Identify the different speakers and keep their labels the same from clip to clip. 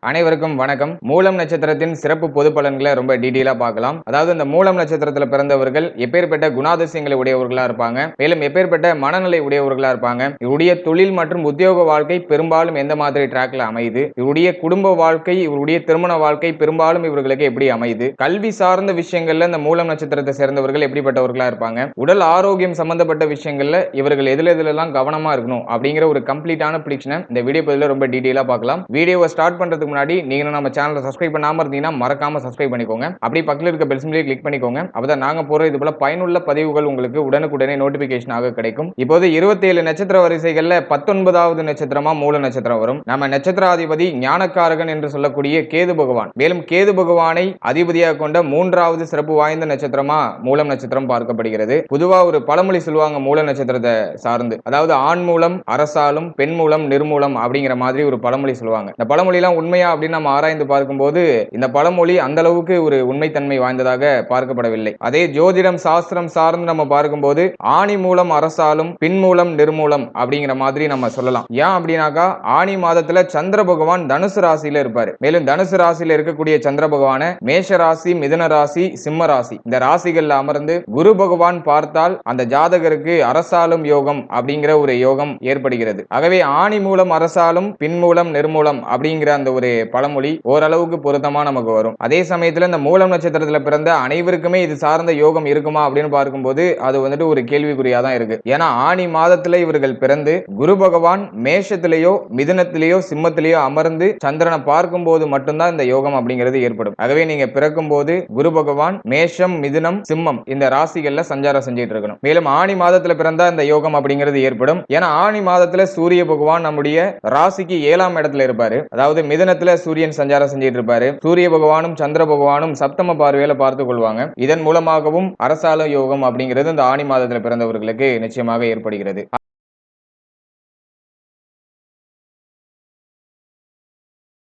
Speaker 1: அனைவருக்கும் வணக்கம். மூலம் நட்சத்திரத்தின் சிறப்பு பொது பலன்களை ரொம்ப டீடைலா பார்க்கலாம். அதாவது இந்த மூலம் நட்சத்திரத்துல பிறந்தவர்கள் எப்பேற்பட்ட குணாதிசயங்களை உடையவர்களா இருப்பாங்க, மேலும் எப்பேற்பட்ட மனநிலை உடையவர்களா இருப்பாங்க, இவருடைய தொழில் மற்றும் உத்தியோக வாழ்க்கை பெரும்பாலும் எந்த மாதிரி டிராக்ல அமையுது, இவருடைய குடும்ப வாழ்க்கை, இவருடைய திருமண வாழ்க்கை பெரும்பாலும் இவர்களுக்கு எப்படி அமையுது, கல்வி சார்ந்த விஷயங்கள்ல இந்த மூலம் நட்சத்திரத்தை சேர்ந்தவர்கள் எப்படிப்பட்டவர்களா இருப்பாங்க, உடல் ஆரோக்கியம் சம்பந்தப்பட்ட விஷயங்கள்ல இவர்கள் எதுல கவனமா இருக்கணும் அப்படிங்கிற ஒரு கம்ப்ளீட்டான பிரிக்ஷனை இந்த வீடியோ பதில ரொம்ப டீடைலா பார்க்கலாம். வீடியோவை ஸ்டார்ட் பண்றதுக்கு முன்னாடி நீங்க நம்ம சேனலை சப்ஸ்கிரைப் பண்ணாம இருந்தீங்கன்னா மறக்காம சப்ஸ்கிரைப் பண்ணிக்கோங்க. அப்படி பக்கத்துல இருக்க பெல் சிம்பலை கிளிக் பண்ணிக்கோங்க. அப்பதான் நாங்க போற இது போல பயனுள்ள பதிவுகள் உங்களுக்கு உடனுக்குடனே நோட்டிபிகேஷனாக கிடைக்கும். இப்போது 27 நட்சத்திர வரிசைகள்ல 19வது நட்சத்திரமா மூல நட்சத்திரம் வரும். நம்ம நட்சத்திராதிபதி ஞானக்காரகன் என்று சொல்லக்கூடிய கேது பகவான். மேலும் கேது பகவானை அதிபதியாக கொண்ட 3வது சிறப்பு வாய்ந்த நட்சத்திரமா மூலம் நட்சத்திரம் பார்க்கப்படுகிறது. பொதுவா ஒரு பழமொழி சொல்லுவாங்க மூல நட்சத்திரத்தை சார்ந்து, அதாவது ஆண் மூலம் அரசாலும் பெண் மூலம் நிர்மூலம் அப்படிங்கிற மாதிரி ஒரு பழமொழி சொல்லுவாங்க. இந்த பழமொழி எல்லாம் உண்மையா அப்படின்னு நம்ம ஆராய்ந்து பார்க்கும்போது இந்த பழமொழி அந்த அளவுக்கு ஒரு உண்மைத்தன்மை வாய்ந்ததாக பார்க்கப்படவில்லை. அதே ஜோதிடம் சாஸ்திரம் சார்ந்து நம்ம பார்க்கும்போது ஆணி மூலம் அரசாலும் பின் மூலம் நிர்மூலம் அப்படிங்கிற மாதிரி நம்ம சொல்லலாம். ஏன் அப்படின்னாக்கா ஆணி மாதத்துல சந்திர பகவான் தனுசு ராசியில இருப்பாரு. மேலும் தனுசு ராசியில இருக்கக்கூடிய சந்திர பகவான மேஷ ராசி, மிதுன ராசி, சிம்ம ராசி இந்த ராசிகள்ல அமர்ந்து குரு பகவான் பார்த்தால் அந்த ஜாதகருக்கு அரசாலும் யோகம் அப்படிங்கிற ஒரு யோகம் ஏற்படுகிறது. ஆகவே ஆணி மூலம் அரசாலும் பின் மூலம் நிர்மூலம் அப்படிங்கிற அந்த ஒரு பழமொழி ஓரளவுக்கு பொருத்தமா நமக்கு வரும். அதே சமயத்துல இந்த மூலம் நட்சத்திரத்துல பிறந்த அனைவருக்குமே இது சார்ந்த யோகம் இருக்குமா அப்படின்னு பார்க்கும்போது அது வந்துட்டு ஒரு கேள்விக்குறியா தான் இருக்கு. ஏன்னா ஆணி மாதத்துல இவர்கள் பிறந்து குரு பகவான் மேஷத்திலேயோ மிதுனத்திலேயோ சிம்மத்திலேயோ அமர்ந்து சந்திரனை பார்க்கும் போது மட்டும்தான் இந்த யோகம் அப்படிங்கிறது ஏற்படும். ஆகவே நீங்க பிறக்கும் போது குரு பகவான் மேஷம், மிதுனம், சிம்மம் இந்த ராசிகள்ல சஞ்சாரம் செஞ்சிட்டு இருக்கணும். மேலும் ஆணி மாதத்துல பிறந்தா இந்த யோகம் அப்படிங்கிறது ஏற்படும். ஏன்னா ஆணி மாதத்துல சூரிய பகவான் நம்முடைய ராசிக்கு 7ஆம் இடத்துல இருப்பாரு. அதாவது மிதுனத்துல சூரியன் சஞ்சாரம் செஞ்சிட்டு இருப்பாரு. சூரிய பகவானும் சந்திர பகவானும் சப்தம பார்வையில பார்த்துக் கொள்வாங்க. இதன் மூலமாகவும் அரசால யோகம் அப்படிங்கிறது இந்த ஆணி மாதத்தில் பிறந்தவர்களுக்கு நிச்சயமாக ஏற்படுகிறது.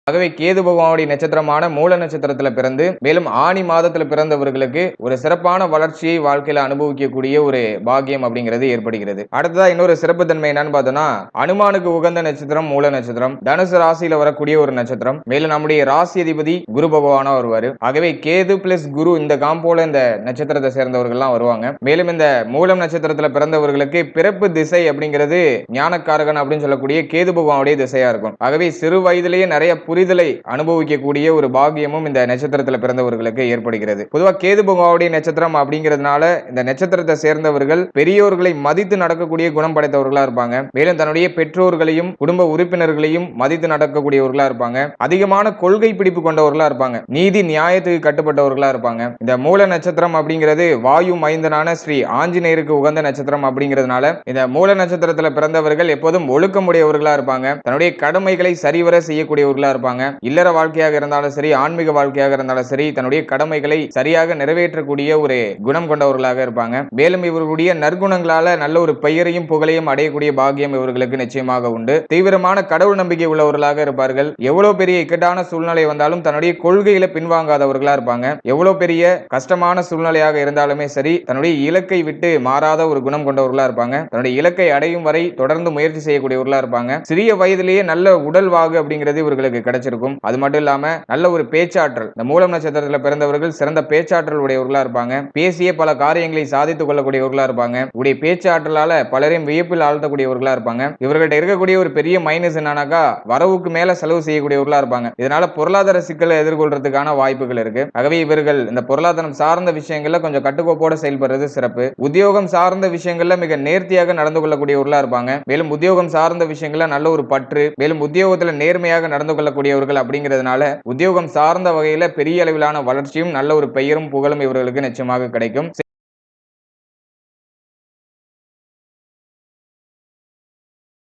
Speaker 1: ஆகவே கேது பகவானுடைய நட்சத்திரமான மூல நட்சத்திரத்துல பிறந்து மேலும் ஆணி மாதத்துல பிறந்தவர்களுக்கு ஒரு சிறப்பான வளர்ச்சியை வாழ்க்கையில அனுபவிக்கக்கூடிய ஒரு பாக்கியம் அப்படிங்கிறது ஏற்படுகிறது. அடுத்ததா இன்னொரு சிறப்பு தன்மை என்னன்னு பார்த்தோம்னா அனுமானுக்கு உகந்த நட்சத்திரம் மூல நட்சத்திரம், தனுசு ராசியில வரக்கூடிய ஒரு நட்சத்திரம். மேலும் நம்முடைய ராசி அதிபதி குரு பகவானா வருவாரு. ஆகவே கேது பிளஸ் குரு இந்த காம்போல இந்த நட்சத்திரத்தை சேர்ந்தவர்கள் எல்லாம் வருவாங்க. மேலும் இந்த மூலம் நட்சத்திரத்துல பிறந்தவர்களுக்கு பிறப்பு திசை அப்படிங்கிறது ஞானக்காரகன் அப்படின்னு சொல்லக்கூடிய கேது பகவானுடைய திசையா இருக்கும். ஆகவே சிறு வயதிலேயே நிறைய புரிதலை அனுபவிக்கக்கூடிய ஒரு பாக்கியமும் இந்த நட்சத்திரத்தில் பிறந்தவர்களுக்கு ஏற்படுகிறது. பொதுவாக கேது பகவானுடைய நட்சத்திரம் அப்படிங்கிறதுனால இந்த நட்சத்திரத்தை சேர்ந்தவர்கள் பெரியோர்களை மதித்து நடக்கக்கூடிய குணம் படைத்தவர்களா இருப்பாங்க. மேலும் தன்னுடைய பெற்றோர்களையும் குடும்ப உறுப்பினர்களையும் மதித்து நடக்கக்கூடியவர்களா இருப்பாங்க. அதிகமான கொள்கை பிடிப்பு கொண்டவர்களா இருப்பாங்க. நீதி நியாயத்துக்கு கட்டுப்பட்டவர்களா இருப்பாங்க. இந்த மூல நட்சத்திரம் அப்படிங்கிறது வாயு மைந்தனான ஸ்ரீ ஆஞ்சநேயருக்கு உகந்த நட்சத்திரம் அப்படிங்கிறதுனால இந்த மூல நட்சத்திரத்தில் பிறந்தவர்கள் எப்போதும் ஒழுக்கமுடையவர்களா இருப்பாங்க. தன்னுடைய கடமைகளை சரிவர செய்யக்கூடியவர்களா இருப்பாங்க. இல்லற வாழ்க்கையாக இருந்தாலும் சரி, ஆன்மீக வாழ்க்கையாக இருந்தாலும் சரி, தன்னுடைய கடமைகளை சரியாக நிறைவேற்றக்கூடிய ஒரு குணம் கொண்டவர்களாக இருப்பாங்க. மேலும் இவர்களுடைய நற்குணங்களால நல்ல ஒரு பெயரையும் புகழையும் அடையக்கூடிய பாக்கியம் இவர்களுக்கு நிச்சயமாக உண்டு. தீவிரமான கடவுள் நம்பிக்கை உள்ளவர்களாக இருப்பார்கள். எவ்வளவு பெரிய இக்கட்டான சூழ்நிலை வந்தாலும் தன்னுடைய கொள்கையில பின்வாங்காதவர்களா இருப்பாங்க. எவ்வளவு பெரிய கஷ்டமான சூழ்நிலையாக இருந்தாலுமே சரி, தன்னுடைய இலக்கை விட்டு மாறாத ஒரு குணம் கொண்டவர்களா இருப்பாங்க. தன்னுடைய இலக்கை அடையும் வரை தொடர்ந்து முயற்சி செய்யக்கூடியவர்களா இருப்பாங்க. சிறிய வயதிலேயே நல்ல உடல் வாகு அப்படிங்கிறது இவர்களுக்கு கிடைச்சிருக்கும். அது மட்டும் இல்லாம நல்ல ஒரு பேச்சாற்றல், இந்த மூலம் நட்சத்திரத்தில் பிறந்தவர்கள் சிறந்த பேச்சாற்றல் உடையவர்களா இருப்பாங்க. பேசிய பல காரியங்களை சாதித்துக் கொள்ளக்கூடியவர்களா இருப்பாங்க. உடைய பேச்சாற்றலால பலரையும் வியப்பில் ஆழ்த்தக்கூடியவர்களா இருப்பாங்க. இவர்கள்ட்ட இருக்கக்கூடிய ஒரு பெரிய மைனஸ் என்னன்னாக்கா வரவுக்கு மேல செலவு செய்யக்கூடியவர்களா இருப்பாங்க. இதனால பொருளாதார சிக்கலை எதிர்கொள்றதுக்கான வாய்ப்புகள் இருக்கு. ஆகவே இவர்கள் இந்த பொருளாதாரம் சார்ந்த விஷயங்கள்ல கொஞ்சம் கட்டுக்கோப்போட செயல்படுறது சிறப்பு. உத்தியோகம் சார்ந்த விஷயங்கள்ல மிக நேர்த்தியாக நடந்து கொள்ளக்கூடியவர்களா இருப்பாங்க. மேலும் உத்தியோகம் சார்ந்த விஷயங்கள்ல நல்ல ஒரு பற்று, மேலும் உத்தியோகத்துல நேர்மையாக நடந்து கொள்ளக்கூடியவர்கள் அப்படிங்கிறதுனால உத்தியோகம் சார்ந்த வகையில பெரிய அளவிலான வளர்ச்சியும் நல்ல ஒரு பெயரும் புகழும் இவர்களுக்கு நிச்சயமாக கிடைக்கும்.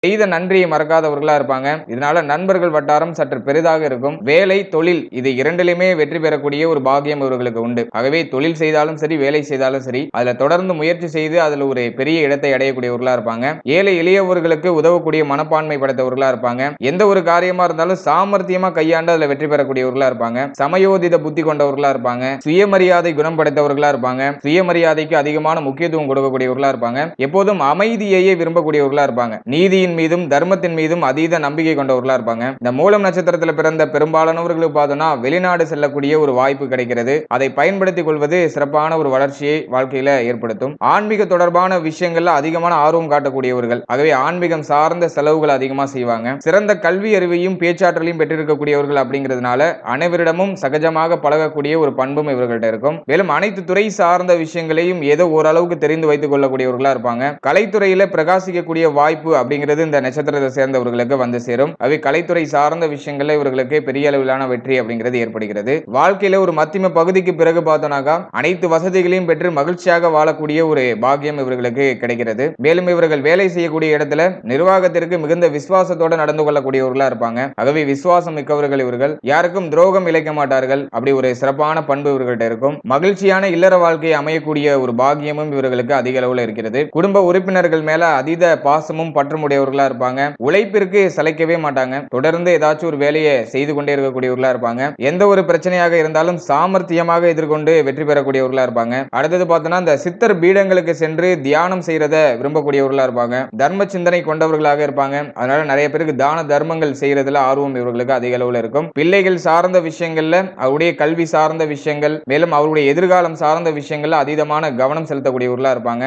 Speaker 1: செய்த நன்றியை மறக்காதவர்களா இருப்பாங்க. இதனால நண்பர்கள் வட்டாரம் சற்று பெரிதாக இருக்கும். வேலை, தொழில் இது இரண்டிலுமே வெற்றி பெறக்கூடிய ஒரு பாக்கியம் இவர்களுக்கு உண்டு. ஆகவே தொழில் செய்தாலும் சரி, வேலை செய்தாலும் சரி, அதுல தொடர்ந்து முயற்சி செய்து அதுல ஒரு பெரிய இடத்தை அடையக்கூடியவர்களா இருப்பாங்க. ஏழை எளியவர்களுக்கு உதவக்கூடிய மனப்பான்மை படைத்தவர்களா இருப்பாங்க. எந்த ஒரு காரியமா இருந்தாலும் சாமர்த்தியமா கையாண்டு அதுல வெற்றி பெறக்கூடியவர்களா இருப்பாங்க. சமயோதித புத்தி கொண்டவர்களா இருப்பாங்க. சுயமரியாதை குணம் படைத்தவர்களா இருப்பாங்க. சுயமரியாதைக்கு அதிகமான முக்கியத்துவம் கொடுக்கக்கூடியவர்களா இருப்பாங்க. எப்போதும் அமைதியையே விரும்பக்கூடியவர்களா இருப்பாங்க. நீதியின் மீதும் தர்மத்தின் மீதும் அதீத நம்பிக்கை கொண்டவர்களா இருப்பாங்க. இந்த மூலம் நட்சத்திரத்துல பிறந்த பெரும்பாலானவர்களுக்கு பார்த்தோம்னா வெளிநாடு செல்லக்கூடிய ஒரு வாய்ப்பு கிடைக்கிறது. அதை பயன்படுத்திக் கொள்வது சிறப்பான ஒரு வளர்ச்சியை வாழ்க்கையில ஏற்படுத்தும். ஆன்மீக தொடர்பான விஷயங்கள்ல அதிகமான ஆர்வம் காட்டக்கூடியவர்கள். ஆகவே ஆன்மீகம் சார்ந்த செலவுகள் அதிகமா செய்வாங்க. சிறந்த கல்வி அறிவையும் பேச்சாற்றலையும் பெற்றிருக்கக்கூடியவர்கள் அப்படிங்கிறதுனால அனைவரிடமும் சகஜமாக பழகக்கூடிய ஒரு பண்பும் இவர்கள்ட்ட இருக்கும். மேலும் அனைத்து துறை சார்ந்த விஷயங்களையும் ஏதோ ஓரளவுக்கு தெரிந்து வைத்துக் கொள்ளக்கூடியவர்களா இருப்பாங்க. கலைத்துறையில பிரகாசிக்கக்கூடிய வாய்ப்பு அப்படிங்கிறது இந்த நட்சத்திரத்தை சேர்ந்தவர்களுக்கு வந்து சேரும். அவை கலைத்துறை சார்ந்த விஷயங்கள்ல இவர்களுக்கு பெரிய அளவிலான வெற்றி அப்படிங்கிறது ஏற்படுகிறது. வாழ்க்கையில ஒரு மத்தியம பகுதிக்கு பிறகு பார்த்தோம்னாக்கா அனைத்து வசதிகளையும் பெற்று மகிழ்ச்சியாக வாழக்கூடிய ஒரு பாக்கியம் இவர்களுக்கு கிடைக்கிறது. மேலும் இவர்கள் வேலை செய்யக்கூடிய இடத்துல நிர்வாகத்திற்கு மிகுந்த விசுவாசத்தோடு நடந்து கொள்ளக்கூடியவர்களா இருப்பாங்க. ஆகவே விசுவாசம் மிக்கவர்கள் இவர்கள். யாருக்கும் துரோகம் இழைக்க மாட்டார்கள். அப்படி ஒரு சிறப்பான பண்பு இவர்கள்ட்ட இருக்கும். மகிழ்ச்சியான இல்லற வாழ்க்கையை அமையக்கூடிய ஒரு பாக்கியமும் இவர்களுக்கு அதிக அளவில் இருக்கிறது. குடும்ப உறுப்பினர்கள் மேல அதீத பாசமும் பற்றுமுடையவர்களா இருப்பாங்க. உழைப்பிற்கு சளைக்கவே மாட்டாங்க. தொடர்ந்து ஏதாச்சும் ஒரு வேலையை செய்து கொண்டே இருக்கக்கூடியவர்களா இருப்பாங்க. எந்த ஒரு பிரச்சனையாக இருந்தாலும் சாமர்த்தியமாக எதிர்கொண்டு வெற்றி பெறக்கூடியவர்களா இருப்பாங்க. அடுத்தது பார்த்தோம்னா இந்த சித்தர் பீடங்களுக்கு சென்று தியானம் செய்யறத விரும்பக்கூடியவர்களா இருப்பாங்க. தர்ம சிந்தனை கொண்டவர்களாக இருப்பாங்க. அதனால நிறைய பேருக்கு தான தர்மங்கள் செய்யறதுல ஆர்வம் இவர்களுக்கு அதிக அளவில் இருக்கும். பிள்ளைகள் சார்ந்த விஷயங்கள்ல அவருடைய கல்வி சார்ந்த விஷயங்கள் மேலும் அவருடைய எதிர்காலம் சார்ந்த விஷயங்கள்ல அதீதமான கவனம் செலுத்தக்கூடியவர்களா இருப்பாங்க.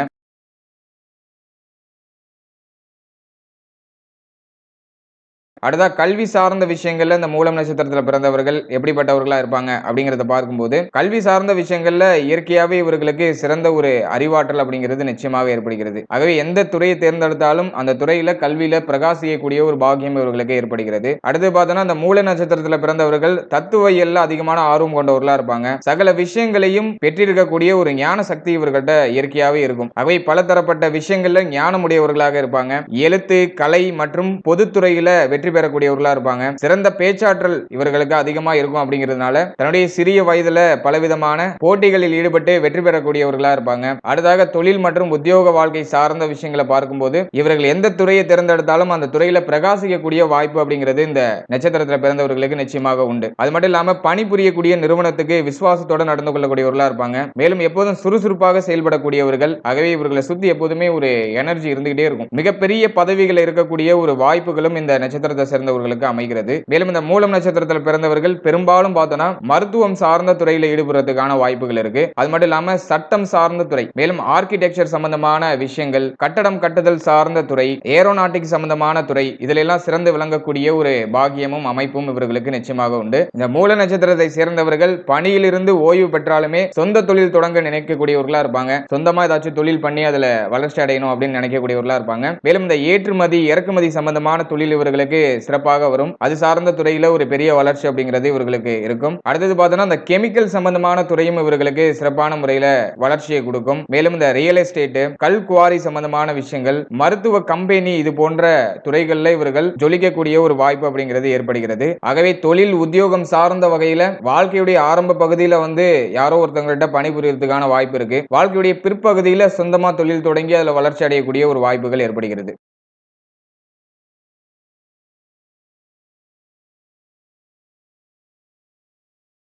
Speaker 1: அடுத்தா கல்வி சார்ந்த விஷயங்கள்ல இந்த மூலம் நட்சத்திரத்தில் பிறந்தவர்கள் எப்படிப்பட்டவர்களா இருப்பாங்க அப்படிங்கறத பார்க்கும்போது கல்வி சார்ந்த விஷயங்கள்ல இயற்கையாவே இவர்களுக்கு சிறந்த ஒரு அறிவாற்றல் அப்படிங்கிறது நிச்சயமாக ஏற்படுகிறது. ஆகவே எந்த துறையை தேர்ந்தெடுத்தாலும் அந்த துறையில கல்வியில பிரகாசிக்கக்கூடிய ஒரு பாக்கியம் இவர்களுக்கு ஏற்படுகிறது. அடுத்து பார்த்தோம்னா அந்த மூல நட்சத்திரத்தில் பிறந்தவர்கள் தத்துவியல்ல அதிகமான ஆர்வம் கொண்டவர்களா இருப்பாங்க. சகல விஷயங்களையும் பெற்றிருக்கக்கூடிய ஒரு ஞான சக்தி இவர்கள்ட்ட இயற்கையாவே இருக்கும். ஆகவே பலதரப்பட்ட விஷயங்கள்ல ஞானமுடையவர்களாக இருப்பாங்க. எழுத்து கலை மற்றும் பொதுத்துறையில வெற்றி பெறக்கூடியவர்களா இருப்பாங்க. சிறந்த பேச்சாற்றல் இவர்களுக்கு அதிகமா இருக்கும் அப்படிங்கிறதுனால தன்னுடைய சிறிய வயதுல பலவிதமான போட்டிகளில் ஈடுபட்டு வெற்றி பெறக்கூடியவர்களா இருப்பாங்க. அடுத்ததாக தொழில் மற்றும் உத்தியோக வாழ்க்கை சார்ந்த விஷயங்களை பார்க்கும்போது இவர்கள் எந்த துறையை தேர்ந்தெடுத்தாலும் அந்த துறையில பிரகாசிக்கக்கூடிய வாய்ப்பு அப்படிங்கிறது இந்த நட்சத்திரத்தில் பிறந்தவர்களுக்கு நிச்சயமாக உண்டு. அது மட்டும் இல்லாம பணிபுரியக்கூடிய நிறுவனத்துக்கு விசுவாசத்தோடு நடந்து கொள்ளக்கூடியவர்களா இருப்பாங்க. மேலும் எப்போதும் சுறுசுறுப்பாக செயல்படக்கூடியவர்கள். ஆகவே இவர்களை சுத்தி எப்போதுமே ஒரு எனர்ஜி இருந்துகிட்டே இருக்கும். மிகப்பெரிய பதவிகள் இருக்கக்கூடிய ஒரு வாய்ப்புகளும் இந்த நட்சத்திரத்தை சேர்ந்தவர்களுக்கு அமைகிறது. மேலும் இந்த மூலம் நட்சத்திரத்தில் பிறந்தவர்கள் பெரும்பாலும் பார்த்தோம்னா மருத்துவம் சார்ந்த துறையில் ஈடுபடுறதுக்கான வாய்ப்புகள் இருக்கு. அது மட்டும் இல்லாம சட்டம் சார்ந்த துறை மேலும் ஆர்கிடெக்சர் சம்பந்தமான விஷயங்கள் கட்டடம் கட்டுதல் சார்ந்த துறை ஏரோநாட்டிக் சம்பந்தமான துறை இதுல எல்லாம் சிறந்து விளங்கக்கூடிய ஒரு பாக்கியமும் அமைப்பும் இவர்களுக்கு நிச்சயமாக உண்டு. இந்த மூல நட்சத்திரத்தை சேர்ந்தவர்கள் பணியிலிருந்து ஓய்வு பெற்றாலுமே சொந்த தொழில் தொடங்க நினைக்கக்கூடியவர்களா இருப்பாங்க. சொந்தமா ஏதாச்சும் தொழில் பண்ணி அதுல வளர்ச்சி அடையணும் அப்படின்னு நினைக்கக்கூடியவர்களா இருப்பாங்க. மேலும் இந்த ஏற்றுமதி இறக்குமதி சம்பந்தமான தொழில் இவர்களுக்கு சிறப்பாக வரும். அது சார்ந்த துறையில ஒரு பெரிய வளர்ச்சி அப்படிங்கிறது இவர்களுக்கு இருக்கும். அடுத்தது பார்த்தோம்னா இந்த கெமிக்கல் சம்பந்தமான துறையும் இவர்களுக்கு சிறப்பான முறையில வளர்ச்சியை கொடுக்கும். மேலும் இந்த ரியல் எஸ்டேட் கல் குவாரி சம்பந்தமான விஷயங்கள் மருத்துவ கம்பெனி இது போன்ற துறைகளில் இவர்கள் ஜொலிக்கக்கூடிய ஒரு வாய்ப்பு அப்படிங்கிறது ஏற்படுகிறது. ஆகவே தொழில் உத்தியோகம் சார்ந்த வகையில வாழ்க்கையுடைய ஆரம்ப பகுதியில யாரோ ஒருத்தவங்கள்ட்ட பணிபுரியறதுக்கான வாய்ப்பு இருக்கு. வாழ்க்கையுடைய பிற்பகுதியில சொந்தமா தொழில் தொடங்கி அதுல வளர்ச்சி அடையக்கூடிய ஒரு வாய்ப்புகள் ஏற்படுகிறது.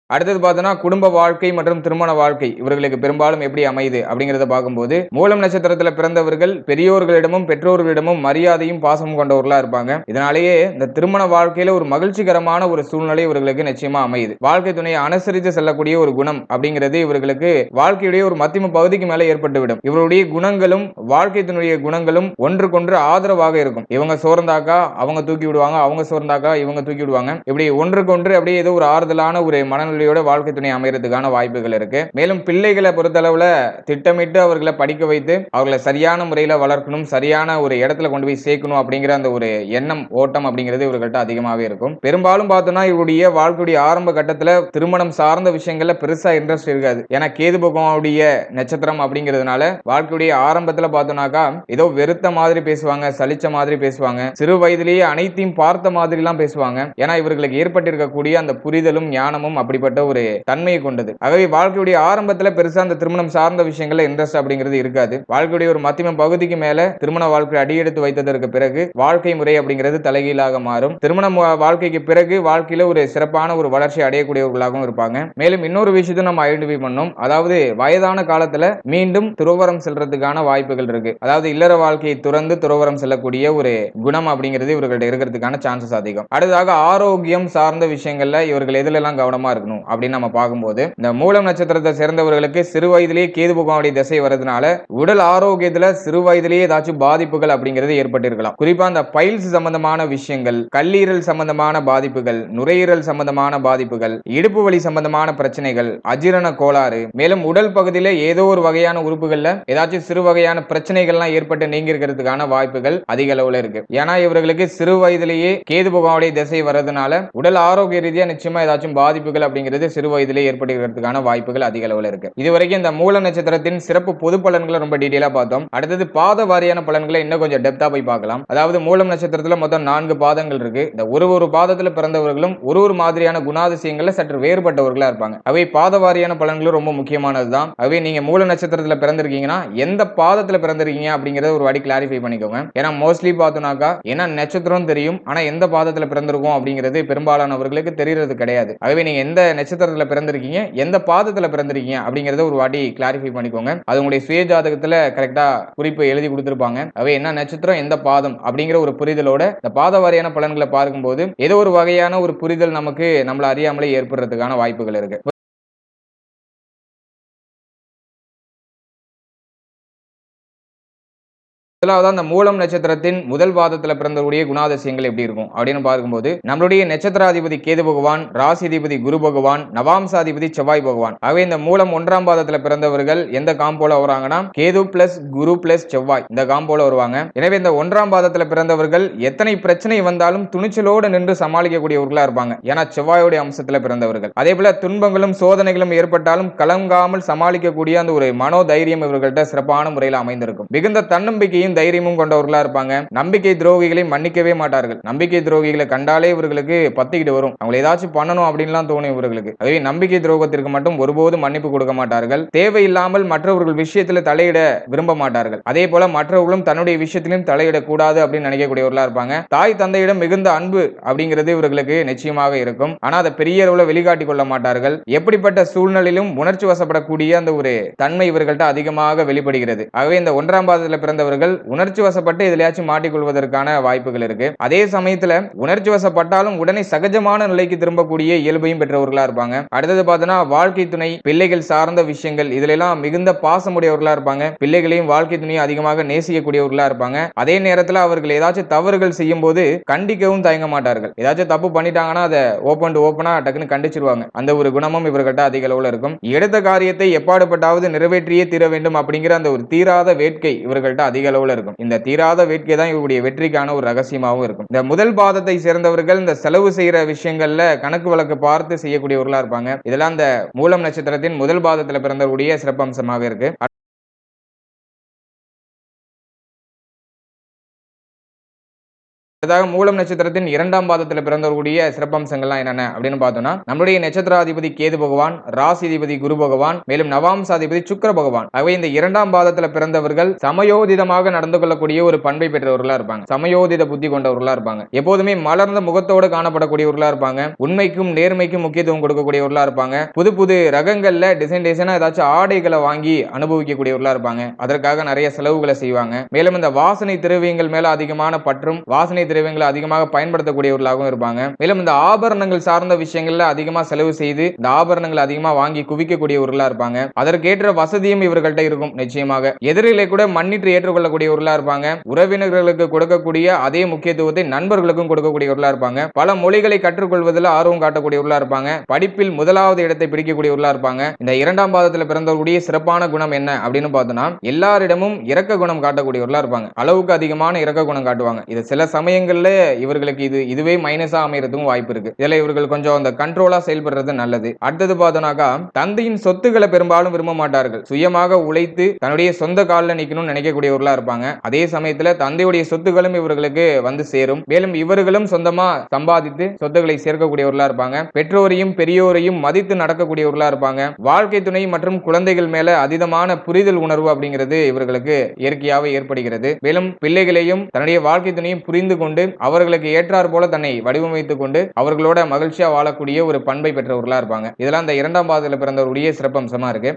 Speaker 1: அடுத்தது பார்த்தோம்னா குடும்ப வாழ்க்கை மற்றும் திருமண வாழ்க்கை இவர்களுக்கு பெரும்பாலும் எப்படி அமையுது அப்படிங்கறத பார்க்கும்போது மூலம் நட்சத்திரத்தில் பிறந்தவர்கள் பெரியோர்களிடமும் பெற்றோர்களிடமும் மரியாதையும் பாசமும் கொண்டவர்களா இருப்பாங்க. இதனாலேயே இந்த திருமண வாழ்க்கையில ஒரு மகிழ்ச்சிகரமான ஒரு சூழ்நிலை இவர்களுக்கு நிச்சயமா அமையுது. வாழ்க்கை துணையை அனுசரித்து செல்லக்கூடிய ஒரு குணம் அப்படிங்கிறது இவர்களுக்கு வாழ்க்கையுடைய ஒரு மத்தியம பகுதிக்கு மேல ஏற்பட்டுவிடும். இவருடைய குணங்களும் வாழ்க்கை துணையுடைய குணங்களும் ஒன்றுக்கொன்று ஆதரவாக இருக்கும். இவங்க சோர்ந்தாக்கா அவங்க தூக்கி விடுவாங்க, அவங்க சோர்ந்தாக்கா இவங்க தூக்கி விடுவாங்க. இப்படி ஒன்றுக்கொன்று அப்படியே ஏதோ ஒரு ஆறுதலான ஒரு மனநிலை வாழ்க்கை துணை அமைறதுக்கான வாய்ப்புகள் இருக்கு. மேலும் பிள்ளைகளை பொறுத்தளவுல திட்டமிட்டு அவர்களை படிக்க வைத்து அவர்களை சரியான முறையில் வளர்க்கணும், சரியான ஒரு இடத்துல கொண்டு போய் சேர்க்கணும் அப்படிங்கிற அந்த ஒரு எண்ணம் ஓட்டம் அப்படிங்கிறது இவர்கள்ட்ட அதிகமாகவே இருக்கும். பெரும்பாலும் பார்த்தோம்னா இவருடைய வாழ்க்கையுடைய ஆரம்ப கட்டத்தில் திருமணம் சார்ந்த விஷயங்கள்ல பெருசா இன்ட்ரெஸ்ட் இருக்காது. ஏன்னா கேது பகவானுடைய நட்சத்திரம் அப்படிங்கிறதுனால வாழ்க்கையுடைய ஆரம்பத்தில் பார்த்தோம்னாக்கா ஏதோ வெறுத்த மாதிரி பேசுவாங்க, சலிச்ச மாதிரி பேசுவாங்க, சிறு வயதிலேயே அனைத்தையும் பார்த்த மாதிரி எல்லாம் பேசுவாங்க. ஏன்னா இவர்களுக்கு ஏற்பட்டிருக்கக்கூடிய அந்த புரிதலும் ஞானமும் அப்படி அப்படிப்பட்ட ஒரு தன்மையை கொண்டது. ஆகவே வாழ்க்கையுடைய ஆரம்பத்துல பெருசா அந்த திருமணம் சார்ந்த விஷயங்கள்ல இன்ட்ரெஸ்ட் அப்படிங்கிறது இருக்காது. வாழ்க்கையுடைய ஒரு மத்தியம பகுதிக்கு மேல திருமண வாழ்க்கை அடியெடுத்து வைத்ததற்கு பிறகு வாழ்க்கை முறை அப்படிங்கிறது தலைகீழாக மாறும். திருமண வாழ்க்கைக்கு பிறகு வாழ்க்கையில ஒரு சிறப்பான ஒரு வளர்ச்சி அடையக்கூடியவர்களாகவும் இருப்பாங்க. மேலும் இன்னொரு விஷயத்தை நம்ம ஐடென்டிஃபை பண்ணோம். அதாவது வயதான காலத்துல மீண்டும் துறவரம் செல்றதுக்கான வாய்ப்புகள் இருக்கு. அதாவது இல்லற வாழ்க்கையை துறந்து துறவரம் செல்லக்கூடிய ஒரு குணம் அப்படிங்கிறது இவர்கள்ட்ட இருக்கிறதுக்கான சான்சஸ் அதிகம். அடுத்ததாக ஆரோக்கியம் சார்ந்த விஷயங்கள்ல இவர்கள் எதுல எல்லாம் கவனமா இருக்கணும் அப்படின்னு நம்ம பார்க்கும்போது, இந்த மூலம் நட்சத்திரத்தை சேர்ந்தவர்களுக்கு சிறு வயதிலேயே கேது பகவானுடைய திசை வரதுனால உடல் ஆரோக்கியத்துல சிறு வயதிலேயே ஏதாச்சும் பாதிப்புகள் அப்படிங்கிறது ஏற்பட்டிருக்கலாம். குறிப்பா அந்த பைல்ஸ் சம்பந்தமான விஷயங்கள், கல்லீரல் சம்பந்தமான பாதிப்புகள், நுரையீரல் சம்பந்தமான பாதிப்புகள், இடுப்பு வலி சம்பந்தமான பிரச்சனைகள், அஜீரண கோளாறு, மேலும் உடல் பகுதியில ஏதோ ஒரு வகையான உறுப்புகள்ல ஏதாச்சும் சிறு வகையான பிரச்சனைகள்லாம் ஏற்பட்டு நீங்கி இருக்கிறதுக்கான வாய்ப்புகள் அதிக அளவுல இருக்கு. ஏன்னா இவர்களுக்கு சிறு வயதிலேயே கேது பகவானுடைய திசை வரதுனால உடல் ஆரோக்கிய ரீதியா நிச்சயமா ஏதாச்சும் பாதிப்புகள் அப்படிங்கிறது சிறு வயதிலே ஏற்படுகிறதுக்கான வாய்ப்புகள் அதிக அளவுல இருக்கு. இதுவரைக்கும் இந்த மூல நட்சத்திரத்தின் சிறப்பு பொது பலன்களை ரொம்ப டீடைலா பார்த்தோம். அடுத்தது பாத வாரியான பலன்களை இன்னும் கொஞ்சம் டெப்தா போய் பார்க்கலாம். அதாவது மூலம் நட்சத்திரத்துல மொத்தம் 4 பாதங்கள் இருக்கு. இந்த ஒரு பாதத்துல பிறந்தவர்களும் ஒரு மாதிரியான குணாதிசயங்கள்ல சற்று வேறுபட்டவர்களா இருப்பாங்க. அவை பாத வாரியான பலன்களும் ரொம்ப முக்கியமானதுதான். அவை நீங்க மூல நட்சத்திரத்துல பிறந்திருக்கீங்கன்னா எந்த பாதத்துல பிறந்திருக்கீங்க அப்படிங்கறத ஒரு வாட்டி கிளாரிஃபை பண்ணிக்கோங்க. ஏன்னா மோஸ்ட்லி பார்த்தோம்னாக்கா என்ன நட்சத்திரம் தெரியும், ஆனா எந்த பாதத்துல பிறந்திருக்கோம் அப்படிங்கிறது பெரும்பாலானவர்களுக்கு தெரியறது கிடையாது. ஆகவே நீங்க எந்த நட்சத்திரத்துல பிறந்திருக்கீங்க, எந்த பாதத்துல பிறந்திருக்கீங்க அப்படிங்கறத ஒரு வாட்டி கிளாரிஃபை பண்ணிக்கோங்க. அது உங்களுடைய சுய ஜாதகத்துல கரெக்டா குறிப்பு எழுதி கொடுத்திருப்பாங்க. அவை என்ன நட்சத்திரம் எந்த பாதம் அப்படிங்கிற ஒரு புரிதலோட இந்த பாத வாரியான பலன்களை பார்க்கும்போது ஏதோ ஒரு வகையான ஒரு புரிதல் நமக்கு நம்மள அறியாமலே ஏற்படுறதுக்கான வாய்ப்புகள் இருக்கு. முதலாவது அந்த மூலம் நட்சத்திரத்தின் முதல் பாதத்துல பிறந்தவருடைய குணாதிசயங்கள் எப்படி இருக்கும் அப்படின்னு பார்க்கும்போது, நம்மளுடைய நட்சத்திராதிபதி கேது பகவான், ராசிதிபதி குரு பகவான், நவாம்சாதிபதி செவ்வாய் பகவான். ஆகவே இந்த மூலம் 1ஆம் பாதத்துல பிறந்தவர்கள் எந்த காம்போல வராங்கன்னா கேது பிளஸ் குரு பிளஸ் செவ்வாய் இந்த காம்போல வருவாங்க. எனவே இந்த 1ஆம் பாதத்துல பிறந்தவர்கள் எத்தனை பிரச்சனை வந்தாலும் துணிச்சலோடு நின்று சமாளிக்கக்கூடியவர்களா இருப்பாங்க. ஏன்னா செவ்வாயோட அம்சத்துல பிறந்தவர்கள். அதே போல துன்பங்களும் சோதனைகளும் ஏற்பட்டாலும் கலங்காமல் சமாளிக்கக்கூடிய அந்த ஒரு மனோ தைரியம் இவர்கள்ட்ட சிறப்பான முறையில் அமைந்திருக்கும். மிகுந்த தன்னம்பிக்கையும் தைரியமும் கொண்டவர்களா இருப்பாங்க. நம்பிக்கை துரோகிகளை மன்னிக்கவே மாட்டார்கள். நம்பிக்கை துரோகிகளை கண்டாலே இவர்களுக்கு பத்திக்கிட்டு வரும். அவங்க ஏதாச்சும் பண்ணணும் அப்படின்லாம் தோணும் இவர்களுக்கு. அதுவே நம்பிக்கை துரோகத்திற்கு மட்டும் ஒருபோதும் மன்னிப்பு கொடுக்க மாட்டார்கள். தேவையில்லாமல் மற்றவர்கள் விஷயத்துல தலையிட விரும்ப மாட்டார்கள். அதே போல மற்றவர்களும் தன்னுடைய விஷயத்திலும் தலையிடக்கூடாது அப்படின்னு நினைக்கக்கூடியவர்களா இருப்பாங்க. தாய் தந்தையிடம் மிகுந்த அன்பு அப்படிங்கிறது இவர்களுக்கு நிச்சயமாக இருக்கும். ஆனா அதை பெரிய அளவுல வெளிக்காட்டிக் கொள்ள மாட்டார்கள். எப்படிப்பட்ட சூழ்நிலையிலும் உணர்ச்சி வசப்படக்கூடிய அந்த ஒரு தன்மை இவர்கள்ட்ட அதிகமாக வெளிப்படுகிறது. ஆகவே இந்த 1ஆம் பாதத்தில் பிறந்தவர்கள் உணர்ச்சி வசப்பட்டு எதிலையாச்சும் மாட்டிக்கொள்வதற்கான வாய்ப்புகள் இருக்கு. அதே சமயத்துல உணர்ச்சி வசப்பட்டாலும் உடனே சகஜமான நிலைக்கு திரும்பக்கூடிய இயல்பையும் பெற்றவர்களா இருப்பாங்க. அடுத்தது பார்த்தோன்னா வாழ்க்கை துணை, பிள்ளைகள் சார்ந்த விஷயங்கள் இதுல எல்லாம் மிகுந்த பாசமுடையவர்களா இருப்பாங்க. பிள்ளைகளையும் வாழ்க்கை துணையும் அதிகமாக நேசிக்கக்கூடியவர்களா இருப்பாங்க. அதே நேரத்தில் அவர்கள் ஏதாச்சும் தவறுகள் செய்யும் போது கண்டிக்கவும் தயங்க மாட்டார்கள். ஏதாச்சும் தப்பு பண்ணிட்டாங்கன்னா அதை ஓப்பனா டக்குன்னு கண்டிச்சிருவாங்க. அந்த ஒரு குணமும் இவர்கிட்ட அதிக அளவுல இருக்கும். எடுத்த காரியத்தை எப்பாடுபட்டாவது நிறைவேற்றியே தீர வேண்டும் அப்படிங்கிற அந்த ஒரு தீராத வேட்கை இவர்கள்ட்ட அதிக அளவுல இருக்கும். இந்த தீராத வேட்கை தான் இவருடைய வெற்றிக்கான ஒரு ரகசியமாகவும் இருக்கும். இந்த முதல் பாதத்தை சேர்ந்தவர்கள் இந்த செலவு செய்யற விஷயங்கள்ல கணக்கு வழக்கு பார்த்து செய்யக்கூடியவர்களா இருப்பாங்க. இதெல்லாம் இந்த மூலம் நட்சத்திரத்தின் முதல் பாதத்துல பிறந்தவருடைய சிறப்பம்சமாக இருக்கு. மூலம் நட்சத்திரத்தின் 2ஆம் பாதத்தில் பிறந்தவர்களுடைய சிறப்பம்சங்கள்லாம் என்னென்ன அப்படின்னு பார்த்தோம்னா, நம்மளுடைய நட்சத்திராதிபதி கேது பகவான், ராசிதிபதி குரு பகவான், மேலும் நவாம்சாதிபதி சுக்கிர பகவான். ஆகவே இந்த 2ஆம் பாதத்தில் பிறந்தவர்கள் சமயோதிதமாக நடந்து கொள்ளக்கூடிய ஒரு பண்பை பெற்றவர்களா இருப்பாங்க. சமயோதித புத்தி கொண்டவர்களா இருப்பாங்க. எப்போதுமே மலர்ந்த முகத்தோடு காணப்படக்கூடியவர்களா இருப்பாங்க. உண்மைக்கும் நேர்மைக்கும் முக்கியத்துவம் கொடுக்கக்கூடியவர்களா இருப்பாங்க. புது புது ரகங்கள்ல டிசைனா ஏதாச்சும் ஆடைகளை வாங்கி அனுபவிக்கக்கூடியவர்களா இருப்பாங்க. அதற்காக நிறைய செலவுகளை செய்வாங்க. மேலும் இந்த வாசனை திரவியங்கள் மேல அதிகமான பற்றும் வாசனை திரவியங்களை அதிகமாக பயன்படுத்தக்கூடியவர்களாகவும் இருப்பாங்க. மேலும் இந்த ஆபரணங்கள் சார்ந்த விஷயங்கள்ல அதிகமா செலவு செய்து இந்த ஆபரணங்கள் அதிகமா வாங்கி குவிக்கக்கூடியவர்களா இருப்பாங்க. அதற்கேற்ற வசதியும் இவர்கள்ட்ட இருக்கும். நிச்சயமாக எதிரிகளை கூட மன்னிட்டு ஏற்றுக்கொள்ளக்கூடியவர்களா இருப்பாங்க. உறவினர்களுக்கு கொடுக்கக்கூடிய அதே முக்கியத்துவத்தை நண்பர்களுக்கும் கொடுக்கக்கூடியவர்களா இருப்பாங்க. பல மொழிகளை கற்றுக்கொள்வதில் ஆர்வம் காட்டக்கூடியவர்களா இருப்பாங்க. படிப்பில் முதலாவது இடத்தை பிடிக்கக்கூடியவர்களா இருப்பாங்க. இந்த 2ஆம் பாதத்தில் பிறந்தவர்களுடைய சிறப்பான குணம் என்ன அப்படின்னு பார்த்தோம்னா, எல்லாரிடமும் இரக்க குணம் காட்டக்கூடியவர்களா இருப்பாங்க. அளவுக்கு அதிகமான இரக்க குணம் காட்டுவாங்க. இது சில சமயம் சமயங்கள்ல இவர்களுக்கு இதுவே மைனஸா அமையறதுக்கும் வாய்ப்பு இருக்கு. இதுல இவர்கள் கொஞ்சம் அந்த கண்ட்ரோலா செயல்படுறது நல்லது. அடுத்தது பார்த்தோம்னாக்கா தந்தையின் சொத்துக்களை பெரும்பாலும் விரும்ப மாட்டார்கள். சுயமாக உழைத்து தன்னுடைய சொந்த காலில் நிக்கணும்னு நினைக்கக்கூடியவர்களா இருப்பாங்க. அதே சமயத்துல தந்தையுடைய சொத்துக்களும் இவர்களுக்கு வந்து சேரும். மேலும் இவர்களும் சொந்தமா சம்பாதித்து சொத்துக்களை சேர்க்கக்கூடியவர்களா இருப்பாங்க. பெற்றோரையும் பெரியோரையும் மதித்து நடக்கக்கூடியவர்களா இருப்பாங்க. வாழ்க்கை துணை மற்றும் குழந்தைகள் மேல அதீதமான புரிதல் உணர்வு அப்படிங்கிறது இவர்களுக்கு இயற்கையாகவே ஏற்படுகிறது. மேலும் பிள்ளைகளையும் தன்னுடைய வாழ்க்கை துணையும் புரிந்து கொண்டு அவர்களுக்கு ஏற்றார் போல தன்னை வடிவமைத்துக் கொண்டு அவர்களோட மகிழ்ச்சியா வாழக்கூடிய ஒரு பண்பை பெற்றவர்களா இருப்பாங்க. இதெல்லாம் இந்த இரண்டாம் பாதத்தில் பிறந்தவருடைய சிறப்பம்சமா இருக்கு.